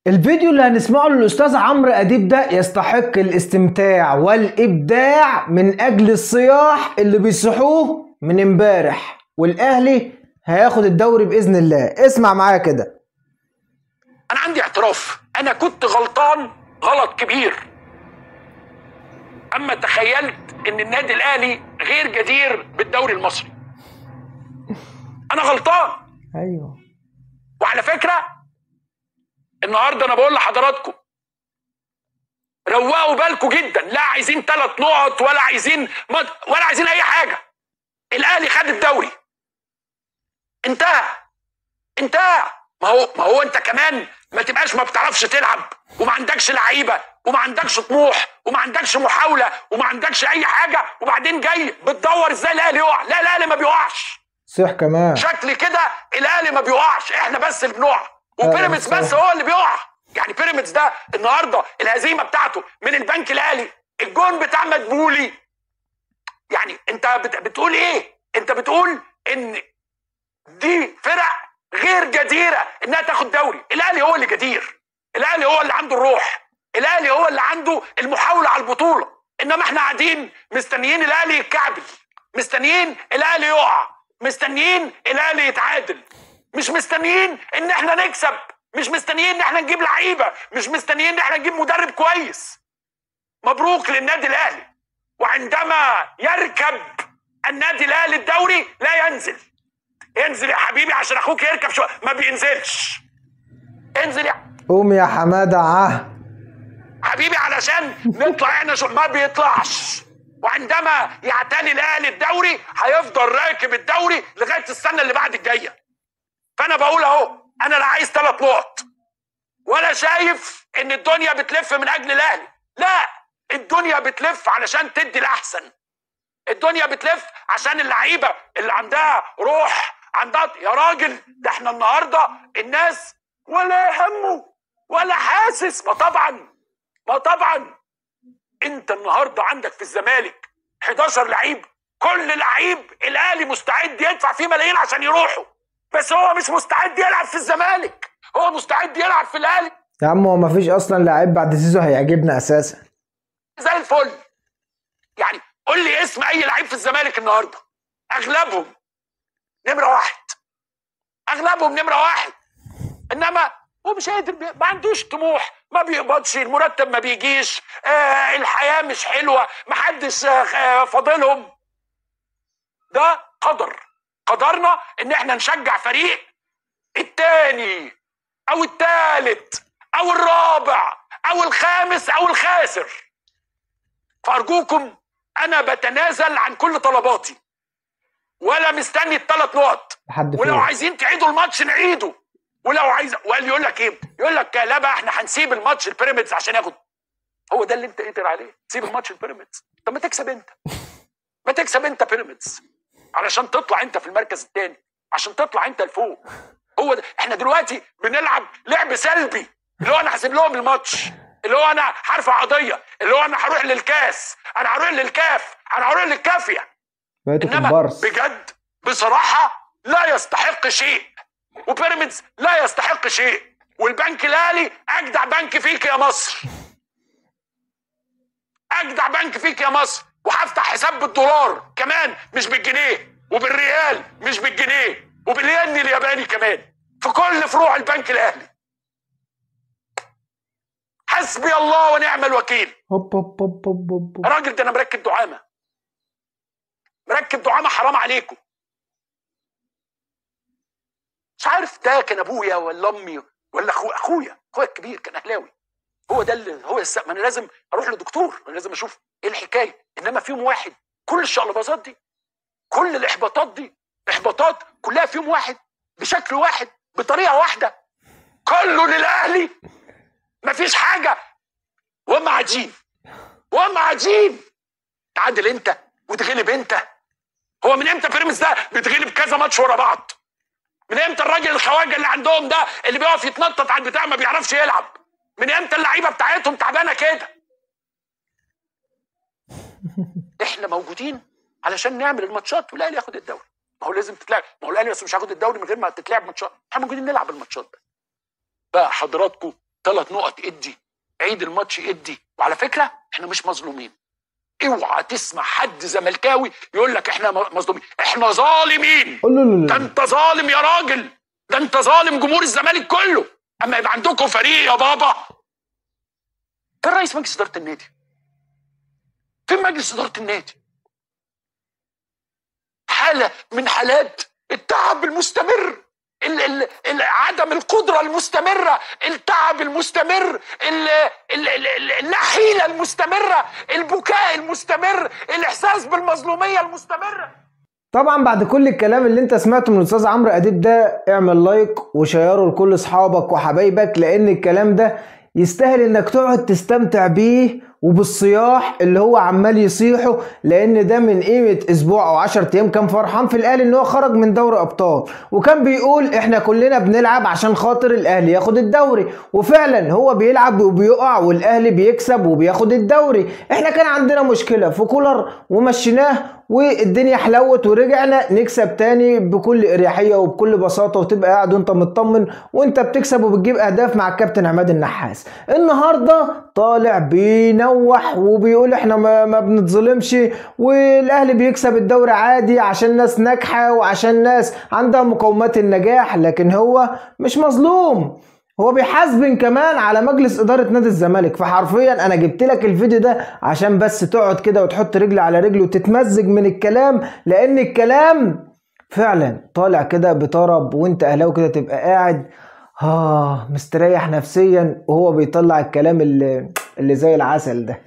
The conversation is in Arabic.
الفيديو اللي هنسمعه للأستاذ عمرو أديب ده يستحق الاستمتاع والإبداع من أجل الصياح اللي بيصحوه من امبارح، والأهلي هياخد الدوري بإذن الله. اسمع معايا كده. أنا عندي اعتراف، أنا كنت غلطان غلط كبير. أما تخيلت إن النادي الأهلي غير جدير بالدوري المصري. أنا غلطان. أيوه. وعلى فكرة النهارده انا بقول لحضراتكم روقوا بالكم جدا، لا عايزين 3 نقط ولا عايزين اي حاجه. الاهلي خد الدوري، انتهى. ما هو انت كمان ما تبقاش ما بتعرفش تلعب وما عندكش لعيبه وما عندكش طموح وما عندكش محاوله وما عندكش اي حاجه، وبعدين جاي بتدور ازاي الاهلي يقع. لا، الاهلي ما بيقعش. صح كمان شكل كده الاهلي ما بيقعش، احنا بس اللي بنقع، وبيراميدز بس هو اللي بيقع. يعني بيراميدز ده النهارده الهزيمه بتاعته من البنك الاهلي، الجون بتاع مدبولي. يعني انت بتقول ايه؟ انت بتقول ان دي فرق غير جديره انها تاخد دوري. الاهلي هو اللي جدير، الاهلي هو اللي عنده الروح، الاهلي هو اللي عنده المحاوله على البطوله. انما احنا قاعدين مستنيين الاهلي يتكعبل، مستنيين الاهلي يقع، مستنيين الاهلي يتعادل، مش مستنيين ان احنا نكسب، مش مستنيين ان احنا نجيب لعيبه، مش مستنيين ان احنا نجيب مدرب كويس. مبروك للنادي الاهلي. وعندما يركب النادي الاهلي الدوري لا ينزل. انزل يا حبيبي عشان اخوك يركب شويه، ما بينزلش. انزل يا قوم يا حماده حبيبي علشان نطلع احنا ما بيطلعش. وعندما يعتني الاهلي الدوري هيفضل راكب الدوري لغايه السنه اللي بعد الجايه. فانا بقول اهو، انا لا عايز 3 نقط ولا شايف ان الدنيا بتلف من اجل الاهلي. لا، الدنيا بتلف علشان تدي الاحسن. الدنيا بتلف عشان اللعيبه اللي عندها روح، عندها يا راجل. ده احنا النهارده الناس ولا يهمه ولا حاسس. ما طبعا انت النهارده عندك في الزمالك 11 لعيب، كل لعيب الاهلي مستعد يدفع فيه ملايين عشان يروحوا، بس هو مش مستعد يلعب في الزمالك، هو مستعد يلعب في الاهلي. يا عم هو مفيش اصلا لعيب بعد زيزو هيعجبنا اساسا. زي الفل. يعني قول لي اسم اي لعيب في الزمالك النهارده، اغلبهم نمره 1، اغلبهم نمره 1. انما هو مش قادر، ما عندوش طموح، ما بيقبضش، المرتب ما بيجيش، الحياه مش حلوه، محدش فاضلهم. ده قدرنا ان احنا نشجع فريق التاني او التالت او الرابع او الخامس او الخاسر. فارجوكم انا بتنازل عن كل طلباتي، ولا مستني ال3 نقط. ولو عايزين تعيدوا الماتش نعيده، ولو عايز وقال يقول لك ايه، يقول لك لا بقى احنا هنسيب الماتش البيراميدز عشان ياخد. هو ده اللي انت قادر عليه؟ تسيب الماتش البيراميدز؟ طب ما تكسب انت، ما تكسب انت بيراميدز علشان تطلع انت في المركز الثاني، عشان تطلع انت لفوق. هو ده. احنا دلوقتي بنلعب لعب سلبي، اللي هو انا هسيب لهم الماتش، اللي هو انا هرفع قضيه، اللي هو انا هروح للكاس، انا هروح للكاف، انا هروح للكافيه. انما بجد بصراحه لا يستحق شيء، وبيراميدز لا يستحق شيء، والبنك الاهلي اجدع بنك فيك يا مصر، اجدع بنك فيك يا مصر. وهفتح حساب بالدولار كمان مش بالجنيه، وبالريال مش بالجنيه، وبالين الياباني كمان، في كل فروع البنك الاهلي. حسبي الله ونعم الوكيل. الراجل ده انا مركب دعامه، حرام عليكم. مش عارف ده كان ابويا ولا امي ولا اخويا الكبير كان اهلاوي. هو ده اللي هو ما انا لازم اروح لدكتور، انا لازم اشوف ايه الحكايه. انما في يوم واحد كل الشقلباظات دي، كل الاحباطات دي، احباطات كلها في يوم واحد، بشكل واحد، بطريقه واحده، كله للاهلي، مفيش حاجه. وهم قاعدين تعادل انت وتغلب انت. هو من امتى بيراميدز ده بيتغلب كذا ماتش ورا بعض؟ من امتى الراجل الخواجه اللي عندهم ده اللي بيقف يتنطط على البتاع ما بيعرفش يلعب؟ من امتى اللعيبه بتاعتهم تعبانه كده؟ احنا موجودين علشان نعمل الماتشات والاهلي ياخد الدوري. ما هو لازم تتلعب، ما هو الاهلي بس مش هياخد الدوري من غير ما تتلعب ماتشات. احنا موجودين نلعب الماتشات بقى حضراتكم 3 نقط ادي، عيد الماتش ادي. وعلى فكره احنا مش مظلومين. اوعى تسمع حد زملكاوي يقول لك احنا مظلومين، احنا ظالمين. ده انت ظالم يا راجل، ده انت ظالم جمهور الزمالك كله. اما يبقى عندكم فريق يا بابا. فين رئيس مجلس اداره النادي؟ فين مجلس اداره النادي؟ حاله من حالات التعب المستمر، عدم القدره المستمره، التعب المستمر، النحيله المستمره، البكاء المستمر، الاحساس بالمظلوميه المستمره. طبعا بعد كل الكلام اللي انت سمعته من الاستاذ عمرو اديب ده، اعمل لايك وشيره لكل اصحابك وحبايبك، لان الكلام ده يستاهل انك تقعد تستمتع بيه وبالصياح اللي هو عمال يصيحه. لان ده من قيمه اسبوع او 10 ايام كان فرحان في الاهلي ان هو خرج من دوري ابطال، وكان بيقول احنا كلنا بنلعب عشان خاطر الاهلي ياخد الدوري، وفعلا هو بيلعب وبيقع والاهلي بيكسب وبياخد الدوري. احنا كان عندنا مشكله في كولر ومشيناه والدنيا حلوت ورجعنا نكسب تاني بكل اريحيه وبكل بساطه، وتبقى قاعد وانت مطمن وانت بتكسب وبتجيب اهداف مع الكابتن عماد النحاس. النهارده طالع بينوح وبيقول احنا ما بنتظلمش والاهلي بيكسب الدوري عادي عشان ناس ناجحه وعشان ناس عندها مقومات النجاح، لكن هو مش مظلوم، هو بيحاسبن كمان على مجلس اداره نادي الزمالك. فحرفيا انا جبت لك الفيديو ده عشان بس تقعد كده وتحط رجل على رجل وتتمزج من الكلام، لان الكلام فعلا طالع كده بطرب، وانت اهلاوي كده تبقى قاعد مستريح نفسيا وهو بيطلع الكلام اللي زي العسل ده.